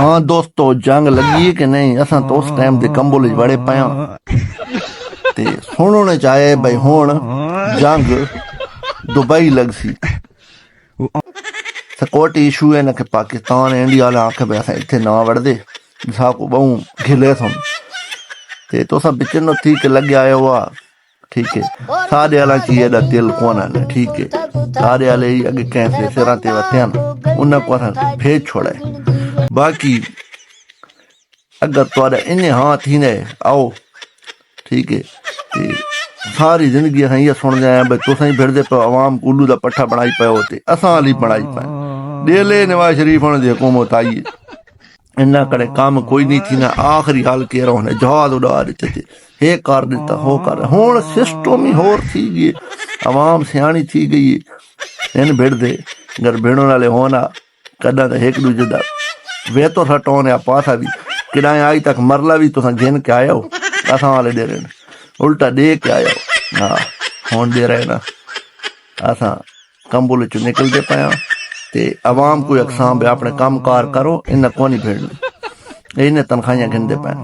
हाँ दोस्तों जंग लगी है कि नहीं असा तो उस टाइम के कंबल बड़े पाया ते सुनने चाहे भाई हुण जंग दुबई लग सी सिक्योरिटी इशू है ना कि पाकिस्तान इंडिया वाले आखे भाई अस इतने ना वड़दे साकू बहु घिले थम ते तुसा बिचनो थी के लगे आए हुआ ठीक है सारे वाला की एडा दिल कोन है ठीक है सारे वाले ही अगे कैसे सिरा ते वथियान उन को असा भेज छोड़े बाकी अगर तुआरा इन हाँ थी ने आओ ठीक है ते सारी जिंदगी अस ये सुन आए भाई तुस ही फिरदे पे आवाम उल्लू का पट्ठा बनाई पे होते असा हली बनाई पे डेले नवाज शरीफ होने की हुकूमत आई है इन्ना करे काम कोई नहीं थी ना आखिरी हाल केरा होने जहाज उड़ा दिते थे हे कर दिता हो कर हुण सिस्टम ही होर थी गई आवाम सियाणी थी गई इन भिड़दे अगर भिड़न वाले होना कदा तो एक दूजे का वे तो हटोने पासा भी किराए आई तक मरला भी तुसा गिन के आयो असा वाले दे रहे उल्टा दे के आयो हाँ हुण दे रहे ना असा कंबुल चो निकलते पाया ते आवाम को अक्सां अपने काम कार करो इन कोनी भिड़नी इन्हें तनखाइयां गिनते पे